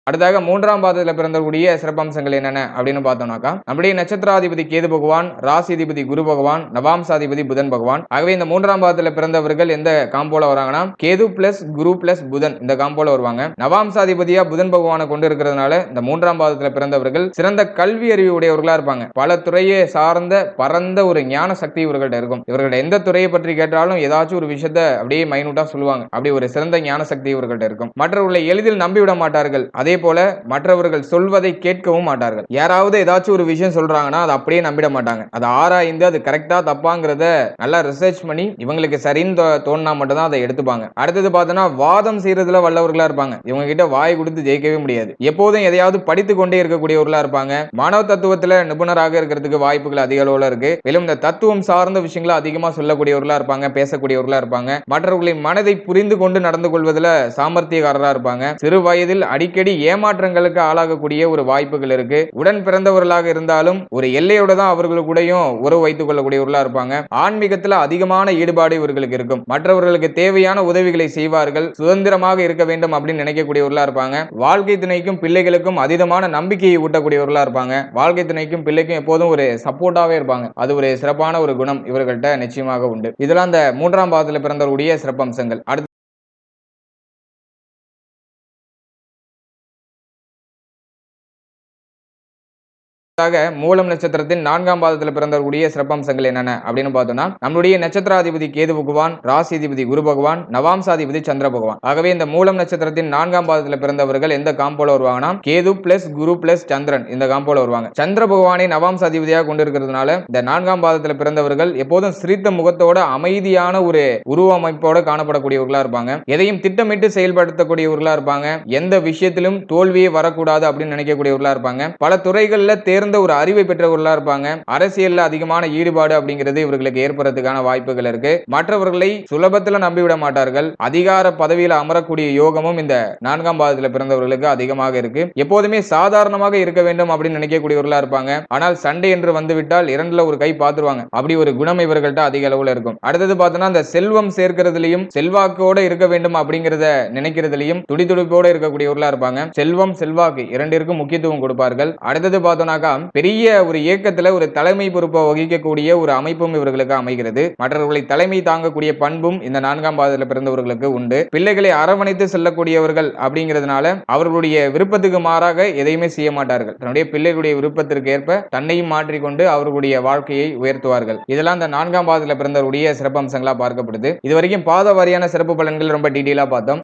Speaker 1: அடுத்தாக மூன்றாம் பாதத்தில் பிறந்தக்கூடிய சிறப்பம்சங்கள் என்னென்ன அப்படின்னு பார்த்தோம்னாக்கா நம்முடைய நட்சத்திராதிபதி கேது பகவான், ராசிதிபதி குரு பகவான், நவாம்சாதிபதி புதன் பகவான். ஆகவே இந்த மூன்றாம் பாதத்தில் பிறந்தவர்கள் எந்த காம்போல வராங்கன்னா கேது பிளஸ் குரு பிளஸ் புதன் இந்த காம்போல வருவாங்க. நவாம்சாதிபதியா புதன் பகவானை கொண்டு இருக்கிறதுனால இந்த மூன்றாம் பாதத்தில் பிறந்தவர்கள் சிறந்த கல்வி அறிவு உடையவர்களா இருப்பாங்க. பல துறையை சார்ந்த பரந்த ஒரு ஞான சக்தி இவர்கள்ட்ட இருக்கும். இவர்கள்ட்ட எந்த துறையை பற்றி கேட்டாலும் ஏதாச்சும் ஒரு விஷயத்தை அப்படியே மைனூட்டா சொல்லுவாங்க. அப்படி ஒரு சிறந்த ஞான சக்தி இவர்கள்ட்ட இருக்கும். மற்றவர்களை எளிதில் நம்பிவிட மாட்டார்கள். அதே போல மற்றவர்கள் சொல்வதை கேட்கவும் மாட்டார்கள். யாராவது ஏதாச்சும் ஒரு விஷயம் சொல்றாங்கன்னா அதை அப்படியே நம்பிட மாட்டாங்க. அதை ஆராய்ந்து அது கரெக்டா தப்பாங்கிறத நல்லா ரிசர்ச் பண்ணி இவங்களுக்கு சரின்னு தோணுனா மட்டும்தான் அதை எடுத்துப்பாங்க. அடுத்தது பார்த்தோன்னா வாதம் செய்யறதுல வல்லவர்களா இருப்பாங்க. இவங்க கிட்ட வாய் கொடுத்து ஜெயிக்கவே முடியாது. எப்போதும் எதையாவது படித்து கொண்டே இருக்கக்கூடியவர்களா இருப்பாங்க. மாணவ தத்துவத்துல நிபுணராக இருக்கிறதுக்கு வாய்ப்புகள் அதிக அளவுல இருக்கு. மேலும் இந்த தத்துவம் சார்ந்த விஷயங்களை அதிகமா சொல்லக்கூடியவர்களா இருப்பாங்க, பேசக்கூடியவர்களா இருப்பாங்க. மற்றவர்களின் மனதை புரிந்து கொண்டு நடந்து கொள்வதில் சாமர்த்தியக்காரரா இருப்பாங்க. சிறு வயதில் அடிக்கடி ஏமாற்றங்களுக்கு ஆளாகக்கூடிய ஒரு வாய்ப்புகள் இருக்கு. உடன் பிறந்தவர்களாக இருந்தாலும் ஒரு எல்லையோட தான் அவர்களுக்கு கூடயும் உறவு வைத்துக் கொள்ளக்கூடியவர்களா இருப்பாங்க. ஆன்மீகத்தில் அதிகமான ஈடுபாடு இவர்களுக்கு இருக்கும். மற்றவர்களுக்கு தேவையான உதவிகளை செய்வார்கள். சுதந்திரமாக இருக்க வேண்டும் அப்படின்னு நினைக்கக்கூடியவர்களா இருப்பாங்க. வாழ்க்கை துணைக்கும் பிள்ளைகளுக்கும் அதீதமான நம்பிக்கையை ஊட்டக்கூடியவர்களா இருப்பாங்க. வாழ்க்கை துணைக்கும் பிள்ளைக்கும் எப்போதும் ஒரு சப்போர்ட்டாவே இருப்பாங்க. அது ஒரு சிறப்பான ஒரு குணம் இவர்கள்ட்ட நிச்சயமாக உண்டு. இதெல்லாம் அந்த மூன்றாம் பாதத்தில் பிறந்தவருடைய சிறப்பம்சங்கள். அடுத்து மூலம் நட்சத்திரத்தின் நான்காம் பாதத்தில் பிறந்தவர்களுடைய சிறப்பம்சங்கள் என்னென்ன அப்படின்னு பார்த்தோம்னா நம்முடைய நட்சத்திராதிபதி கேது பகவான், ராசிதிபதி குரு பகவான், நவாம்சாதிபதி சந்திர பகவான். ஆகவே இந்த மூலம் நட்சத்திரத்தின் நான்காம் பாதத்தில் பிறந்தவர்கள் எந்த காம்போல வருவாங்கன்னா கேது பிளஸ் குரு பிளஸ் சந்திரன் இந்த காம்போல வருவாங்க. சந்திர பகவானை நவாம்சாதிபதியாக கொண்டிருக்கிறதுனால இந்த நான்காம் பாதத்தில் பிறந்தவர்கள் எப்போதும் சிரித்த முகத்தோட அமைதியான ஒரு உருவமைப்போட காணப்படக்கூடியவர்களா இருப்பாங்க. எதையும் திட்டமிட்டு செயல்படுத்தக்கூடியவர்களா இருப்பாங்க. எந்த விஷயத்திலும் தோல்வியே வரக்கூடாது அப்படின்னு நினைக்கக்கூடியவர்களா இருப்பாங்க. பல துறைகளில் ஒரு அறிவை பெற்றவர்களா இருப்பாங்க. அரசியல்ல அதிகமான ஈடுபாடு அப்படிங்கிறது இவர்களுக்கு ஏற்படுறதுக்கான வாய்ப்புகள் இருக்கு. மற்றவர்களை சுலபத்தில் நம்பிவிட மாட்டார்கள். அதிகார பதவியில் அமரக்கூடிய யோகமும் இந்த நான்காம் பாதத்தில் பிறந்தவர்களுக்கு அதிகமாக இருக்கு. எப்போதுமே சாதாரணமாக இருக்க வேண்டும் அப்படின்னு நினைக்கக்கூடியவர்களா இருப்பாங்க. ஆனால் சண்டை என்று வந்துவிட்டால் இரண்டுல ஒரு கை பார்த்துருவாங்க. அப்படி ஒரு குணம் இவர்கள்ட்ட அதிக அளவுல இருக்கும். அடுத்தது பார்த்தோம்னா அந்த செல்வம் சேர்க்கிறதுலையும் செல்வாக்கோட இருக்க வேண்டும் அப்படிங்கிறத நினைக்கிறதுலையும் துடிதுடிப்போட இருக்கக்கூடியவர்களா இருப்பாங்க. செல்வம் செல்வாக்கு இரண்டிற்கும் முக்கியத்துவம் கொடுப்பார்கள். அடுத்தது பார்த்தோம்னாக்கா பெரிய ஒரு இயக்கத்துல ஒரு தலைமை பொறுப்பை வகிக்கக்கூடிய ஒரு அமைப்பும் இவர்களுக்கு அமைகிறது. மற்றவர்களை தலைமை தாங்கக்கூடிய பண்பும் இந்த நான்காம் பாதத்தில் பிறந்தவர்களுக்கு உண்டு. பிள்ளைகளை அரவணைத்து செல்லக்கூடியவர்கள் அப்படிங்கிறதுனால அவர்களுடைய விருப்பத்துக்கு மாறாக எதையுமே செய்ய மாட்டார்கள். தன்னுடைய பிள்ளைகளுடைய விருப்பத்திற்கு ஏற்ப தன்னையும் மாற்றிக்கொண்டு அவர்களுடைய வாழ்க்கையை உயர்த்துவார்கள். இதெல்லாம் இந்த நான்காம் பாதத்தில் பிறந்தவருடைய சிறப்பம்சங்களா பார்க்கப்படுது. இதுவரைக்கும் பாத வாரியான சிறப்பு பலன்கள் ரொம்ப டீடைலா பார்த்தோம்.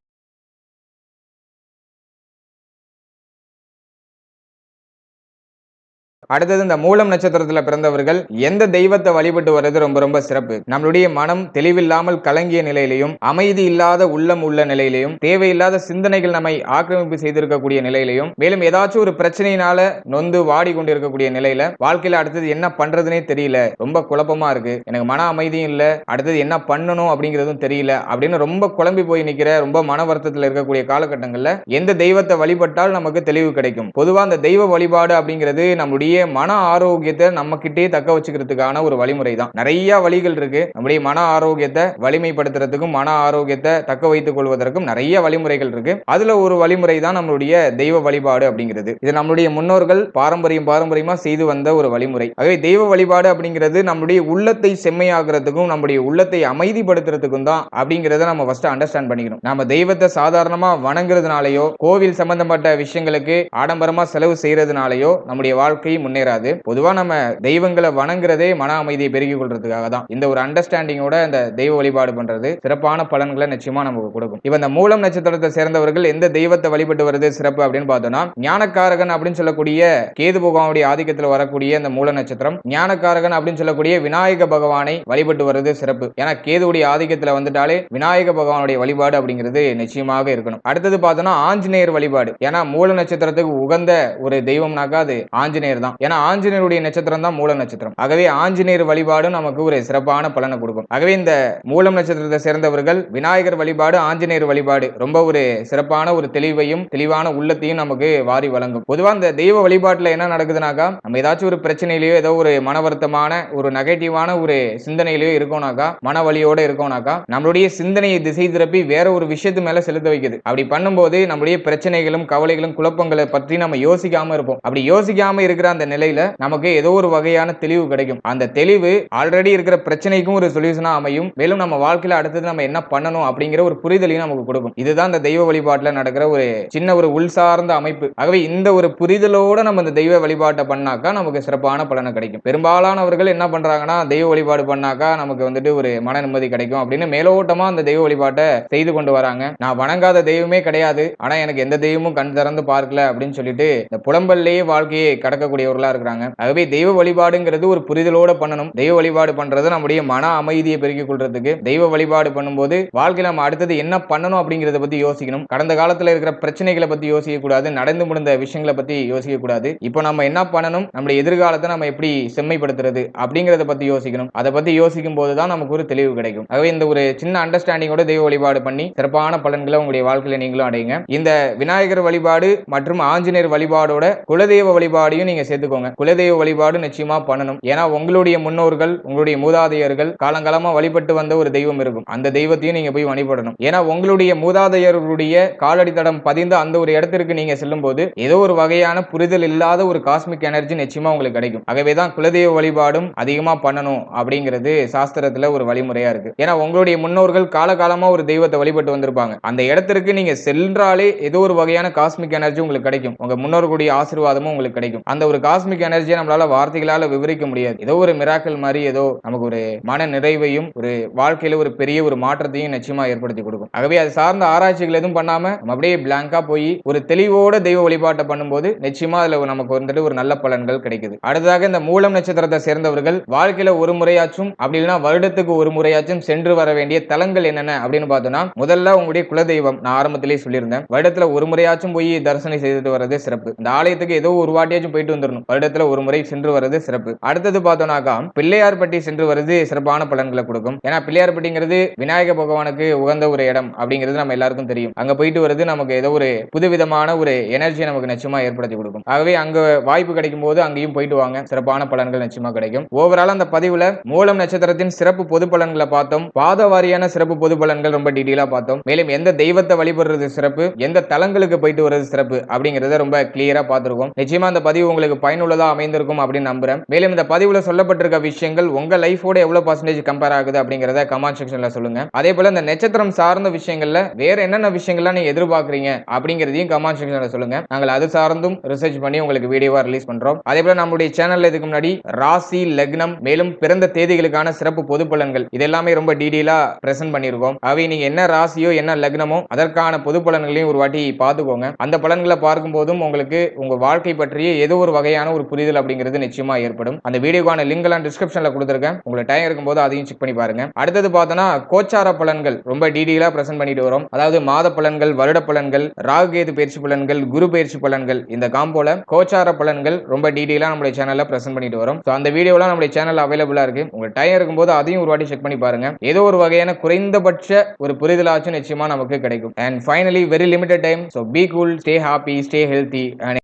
Speaker 1: அடுத்தது இந்த மூலம் நட்சத்திரத்தில் பிறந்தவர்கள் எந்த தெய்வத்தை வழிபட்டு வர்றது ரொம்ப ரொம்ப சிறப்பு. நம்மளுடைய மனம் தெளிவில்லாமல் கலங்கிய நிலையிலையும் அமைதி இல்லாத உள்ளம் உள்ள நிலையிலையும் தேவையில்லாத சிந்தனைகள் நம்மை ஆக்கிரமிப்பு செய்திருக்கக்கூடிய நிலையிலையும் மேலும் ஏதாச்சும் ஒரு பிரச்சனையினால நொந்து வாடி கொண்டிருக்கக்கூடிய நிலையில வாழ்க்கையில அடுத்தது என்ன பண்றதுனே தெரியல, ரொம்ப குழப்பமா இருக்கு, எனக்கு மன அமைதியும் இல்ல, அடுத்தது என்ன பண்ணணும் அப்படிங்கிறதும் தெரியல அப்படின்னு ரொம்ப குழம்பி போய் நிக்கிற ரொம்ப மன வருத்தத்தில் இருக்கக்கூடிய காலகட்டங்கள்ல எந்த தெய்வத்தை வழிபட்டால் நமக்கு தெளிவு கிடைக்கும். பொதுவா அந்த தெய்வ வழிபாடு அப்படிங்கிறது நம்முடைய மன ஆரோக்கியத்தை நம்ம கிட்டே தக்க வச்சுக்கிறதுக்கான ஒரு வழிமுறை தான். நிறைய வழிகள் இருக்கு. நம்முடைய மன ஆரோக்கியத்தை வலிமைப்படுத்துறதுக்கும் மன ஆரோக்கியத்தை தக்க வைத்துக் கொள்வதற்கும் நிறைய வழிமுறைகள் இருக்கு. அதுல ஒரு வழிமுறை தான் நம்மளுடைய தெய்வ வழிபாடு அப்படிங்கிறது. இது நம்மளுடைய முன்னோர்கள் பாரம்பரியமா செய்து வந்த ஒரு வழிமுறை. ஆகவே தெய்வ வழிபாடு அப்படிங்கிறது நம்முடைய உள்ளத்தை செம்மையாகிறதுக்கும் நம்முடைய உள்ளத்தை அமைதிப்படுத்துறதுக்கும் தான் அப்படிங்கிறத நம்ம ஃபர்ஸ்ட் அண்டர்ஸ்டாண்ட் பண்ணிக்கணும். நம்ம தெய்வத்தை சாதாரணமா வணங்குறதுனாலயோ கோவில் சம்பந்தப்பட்ட விஷயங்களுக்கு ஆடம்பரமா செலவு செய்யறதுனாலயோ நம்முடைய வாழ்க்கை முன்னேறாது. பொதுவா நம்ம தெய்வங்களை வணங்குறதே மன அமைதியை பெருக்கிக் கொள்றதுக்காக தான். இந்த ஒரு அண்டர்ஸ்டாண்டிங்கோட இந்த தெய்வ வழிபாடு பண்றது சிறப்பான பலன்களை நிச்சயமா நமக்கு கொடுக்கும். இப்ப இந்த மூலம் நட்சத்திரத்தை சேர்ந்தவர்கள் எந்த தெய்வத்தை வழிபட்டு வருது சிறப்பு அப்படின்னு பார்த்தோம்னா, ஞானக்காரகன் அப்படின்னு சொல்லக்கூடிய கேது பகவானுடைய ஆதிக்கத்தில் வரக்கூடிய இந்த மூல நட்சத்திரம், ஞானக்காரகன் அப்படின்னு சொல்லக்கூடிய விநாயக பகவானை வழிபட்டு வருவது சிறப்பு. ஏன்னா கேதுவுடைய ஆதிக்கத்தில் வந்துட்டாலே விநாயக பகவானுடைய வழிபாடு அப்படிங்கிறது நிச்சயமாக இருக்கணும். அடுத்தது பார்த்தோம்னா ஆஞ்சநேயர் வழிபாடு. ஏன்னா மூல நட்சத்திரத்துக்கு உகந்த ஒரு தெய்வம்னாக்கா அது ஆஞ்சநேயர் தான். ஏன்னா ஆஞ்சநேயருடைய நட்சத்திரம் தான் மூல நட்சத்திரம். ஆகவே ஆஞ்சநேயர் வழிபாடு நமக்கு ஒரு சிறப்பான பலனை கொடுக்கும். ஆகவே இந்த மூலம் நட்சத்திரத்தை சேர்ந்தவர்கள் விநாயகர் வழிபாடு, ஆஞ்சநேயர் வழிபாடு ரொம்ப ஒரு சிறப்பான ஒரு தெளிவான உள்ளத்தையும் நமக்கு வாரி வழங்கும். பொதுவா இந்த தெய்வ வழிபாட்டுல என்ன நடக்குதுனாக்கா, நம்ம ஏதாச்சும் ஒரு பிரச்சனையிலயோ ஏதோ ஒரு மன வருத்தமான ஒரு நெகட்டிவான ஒரு சிந்தனையிலயோ இருக்கோம்னாக்கா, மன வலியோட இருக்கோம்னாக்கா, நம்மளுடைய சிந்தனையை திசை திருப்பி வேற ஒரு விஷயத்து மேல செலுத்த வைக்குது. அப்படி பண்ணும்போது நம்முடைய பிரச்சனைகளும் கவலைகளும் குழப்பங்களை பற்றி நம்ம யோசிக்காம இருப்போம். அப்படி யோசிக்காம இருக்கிற அந்த நிலையில நமக்கு ஏதோ ஒரு வகையான தெளிவு கிடைக்கும். அந்த தெளிவு ஆல்ரெடி இருக்கிற பிரச்சனைக்கும் ஒரு சொல்யூஷனா அமையும். மேலும் நம்ம வாழ்க்கையில அடுத்தது நம்ம என்ன பண்ணணும் அப்படிங்கிற ஒரு புரிதலையும் நமக்கு கொடுக்கும். இதுதான் இந்த தெய்வ வழிபாட்டுல நடக்கிற ஒரு சின்ன ஒரு உள் சார்ந்த அமைப்பு. ஆகவே இந்த ஒரு புரிதலோட நம்ம இந்த தெய்வ வழிபாட்டை பண்ணாக்கா நமக்கு சிறப்பான பலனை கிடைக்கும். பெரும்பாலானவர்கள் என்ன பண்றாங்கன்னா, தெய்வ வழிபாடு பண்ணாக்கா நமக்கு வந்துட்டு ஒரு மன நிம்மதி கிடைக்கும் அப்படின்னு மேலோட்டமா அந்த தெய்வ வழிபாட்டை செய்து கொண்டு வராங்க. நான் வணங்காத தெய்வமே கிடையாது, ஆனா எனக்கு எந்த தெய்வமும் கண் திறந்து பார்க்கல அப்படின்னு சொல்லிட்டு இந்த புலம்பல்லையே வாழ்க்கையை கடக்கக்கூடியவர்களா இருக்கிறாங்க. ஆகவே தெய்வ வழிபாடுங்கிறது ஒரு புரிதலோட பண்ணணும். தெய்வ வழிபாடு பண்றது நம்முடைய மன அமைதியை பெருக்கிக் கொள்றதுக்கு. தெய்வ வழிபாடு பண்ணும்போது வாழ்க்கையில நம்ம அடுத்தது என்ன பண்ணணும் அப்படிங்கறத பத்தி யோசிக்கணும். கடந்த காலத்துல இருக்கிற பிரச்சனைகளை பத்தி யோசிக்க கூடாது, நடந்து முடிந்த விஷயங்களை பத்தி யோசிக்க கூடாது. இப்போ நம்ம என்ன பண்ணணும், நம்முடைய எதிர்காலத்தை நம்ம எப்படி செம்மைப்படுத்துறது அப்படிங்கறத பத்தி யோசிக்கணும். அதை பத்தி யோசிக்கும் போதுதான் நமக்கு ஒரு தெளிவு கிடைக்கும். ஆகவே இந்த ஒரு சின்ன அண்டர்ஸ்டாண்டிங்கோட தெய்வ வழிபாடு பண்ணி சிறப்பான பலன்களை உங்களுடைய வாழ்க்கையில நீங்களும் அடையுங்க. இந்த விநாயகர் வழிபாடு மற்றும் ஆஞ்சநேயர் வழிபாடோட குலதெய்வ வழிபாடையும் நீங்க சேர்த்துக்கோங்க. குலதெய்வ வழிபாடு நிச்சயமா பண்ணணும். ஏன்னா உங்களுடைய முன்னோர்கள், உங்களுடைய மூதாதையர்கள் காலங்காலமா வழிபட்டு வந்த ஒரு தெய்வம் இருக்கும். அந்த தெய்வத்தையும் நீங்க போய் வழிபடணும். ஏன்னா உங்களுடைய மூதாதையர்களுடைய காலடி தடம் பதிந்த அந்த ஒரு இடத்திற்கு நீங்க செல்லும் போது ஏதோ ஒரு வகையான புரிதல் இல்லாத ஒரு காஸ்மிக் எனர்ஜி நிச்சயமா உங்களுக்கு கிடைக்கும். ஆகவேதான் குலதெய்வ வழிபாடும் அதிகமா பண்ணணும் அப்படிங்கிறது சாஸ்திரத்துல ஒரு வழிமுறையா இருக்கு. ஏன்னா உங்களுடைய முன்னோர்கள் காலகாலமா ஒரு தெய்வத்தை வழிபட்டு வந்திருப்பாங்க. அந்த இடத்திற்கு நீங்க சென்றாலே ஏதோ ஒரு வகையான காஸ்மிக் எனர்ஜி உங்களுக்கு கிடைக்கும். உங்க முன்னோர்களுடைய ஆசீர்வாதமும் உங்களுக்கு கிடைக்கும். அந்த ஒரு காஸ்மிக் எனர்ஜியை நம்மளால வார்த்தைகளால விவரிக்க முடியாது. ஏதோ ஒரு மிராக்கிள் மாதிரி ஏதோ நமக்கு ஒரு மன நிறைவையும் ஒரு வாழ்க்கையில ஒரு பெரிய ஒரு மாற்றத்தையும் நிச்சயமா ஏற்படுத்தி கொடுக்கும். ஆகவே அது சார்ந்த ஆராய்ச்சிகள் எதுவும் பண்ணாம நம்ம அப்படியே பிளாங்கா போய் ஒரு தெளிவோட தெய்வ வழிபாட்டை பண்ணும்போது நிச்சயமா அதுல நமக்கு வந்துட்டு ஒரு நல்ல பலன்கள் கிடைக்குது. அடுத்ததாக இந்த மூலம் நட்சத்திரத்தை சேர்ந்தவர்கள் வாழ்க்கையில ஒரு முறையாச்சும் அப்படி இல்லைன்னா வருடத்துக்கு ஒரு முறையாச்சும் சென்று வர வேண்டிய தலங்கள் என்னென்ன அப்படின்னு பார்த்தோம்னா, முதல்ல உங்களுடைய குலதெய்வம் நான் ஆரம்பத்திலேயே சொல்லியிருந்தேன். வருடத்துல ஒரு முறையாச்சும் போய் தரிசனம் செய்துட்டு வர்றது சிறப்பு. இந்த ஆலயத்துக்கு ஏதோ ஒரு வாட்டியாச்சும் போயிட்டு வந்துடணும். வருடத்துல ஒரு முறை சென்று வர்றது சிறப்பு. அடுத்தது பார்த்தோம்னாக்கா பிள்ளையார்பட்டி சென்று வருது சிறப்பான பலன்களை கொடுக்கும். ஏன்னா பிள்ளையார்பட்டிங்கிறது விநாயக பகவானுக்கு உகந்த ஒரு இடம் அப்படிங்கிறது நம்ம எல்லாருக்கும் தெரியும். அங்க போயிட்டு வருது நமக்கு ஏதோ ஒரு புதுவிதமான ஒரு எனர்ஜி நமக்கு நிச்சயமா ஏற்படுத்தி கொடுக்கும். ஆகவே அங்க வாய்ப்பு கிடைக்கும் போது அங்கேயும் போயிட்டு வாங்க, சிறப்பான பலன்கள் நிச்சயமா கிடைக்கும். ஓவரால் அந்த பதிவுல மூலம் நட்சத்திரத்தின் சிறப்பு பொது பலன்களை பார்த்தோம். பாத வாரியான சிறப்பு பொது பலன்கள் ரொம்ப டீடைலா பார்த்தோம். மேலும் எந்த தெய்வத்தை வழிபடுறது சிறப்பு, எந்த தலங்களுக்கு போயிட்டு வர்றது சிறப்பு அப்படிங்கறத ரொம்ப கிளியரா பார்த்திருக்கோம். நிச்சயமா அந்த பதிவு உங்களுக்கு பயனுள்ளதா அமைந்திருக்கும் அப்படின்னு நம்புறேன். மேலும் இந்த பதிவுல சொல்லப்பட்டிருக்க விஷயங்கள் உங்க லைஃபோட எவ்வளவு பர்சன்டேஜ் கம்பேர் ஆகுது அப்படிங்கறத கமெண்ட் செக்ஷன்ல சொல்லுங்க. அதே போல இந்த நட்சத்திரம் சார்ந்த விஷயங்கள்ல வேற என்னென்ன விஷயங்கள்லாம் நீங்க எதிர்பார்க்கறீங்க அப்படிங்கறதையும் கமெண்ட் செக்ஷன்ல சொல்லுங்க. நாங்கள் அது சார்ந்தும் ரிசர்ச் பண்ணி உங்களுக்கு வீடியோவா ரிலீஸ் பண்றோம். அதே போல நம்முடைய சேனல்ல இதுக்கு முன்னாடி ராசி, லக்னம் மேலும் பிறந்த தேதிகளுக்கான சிறப்பு பொது பலன்கள் இதெல்லாமே ரொம்ப டீடைலா பிரசன்ட் பண்ணிருக்கோம். அவை நீங்க என்ன ராசியோ என்ன லக்னமோ அதற்கான பொது பலன்களையும் ஒரு வாட்டி பார்த்துக்கோங்க. அந்த பலன்களை பார்க்கும் போதும் உங்களுக்கு உங்க வாழ்க்கை பற்றிய ஏதோ ஒரு வகையான ஒரு புரிதல் அப்படிங்கிறது நிச்சயமா ஏற்படும். அந்த வீடியோக்கான லிங்க் எல்லாம் டிஸ்கிரிப்ஷன்ல கொடுத்திருக்கேன். உங்களுக்கு டைம் இருக்கும்போது அதையும் செக் பண்ணி பாருங்க. அடுத்தது பார்த்தோம்னா கோச்சார பலன்கள் ரொம்ப டீடைலா பிரசன்ட் பண்ணிட்டு வரோம். அதாவது மாத பலன்கள், வருட பலன்கள், ராகுகேது பயிற்சி பலன்கள், குரு பயிற்சி பலன்கள், இந்த காம்போல கோச்சார பலன்கள் ரொம்ப டீடைலா நம்மளுடைய சேனல்ல பிரசன்ட் பண்ணிட்டு வரோம். சோ அந்த வீடியோலாம் நம்மளுடைய சேனல்ல அவைலபிளா இருக்கு. உங்களுக்கு டைம் இருக்கும்போது அதையும் ஒரு வாட்டி செக் பண்ணி பாருங்க. ஏதோ ஒரு வகையான குறைந்தபட்ச ஒரு புரிதலாச்சும் நிச்சயமா நமக்கு கிடைக்கும். And finally very limited time, so be cool, stay happy, stay healthy and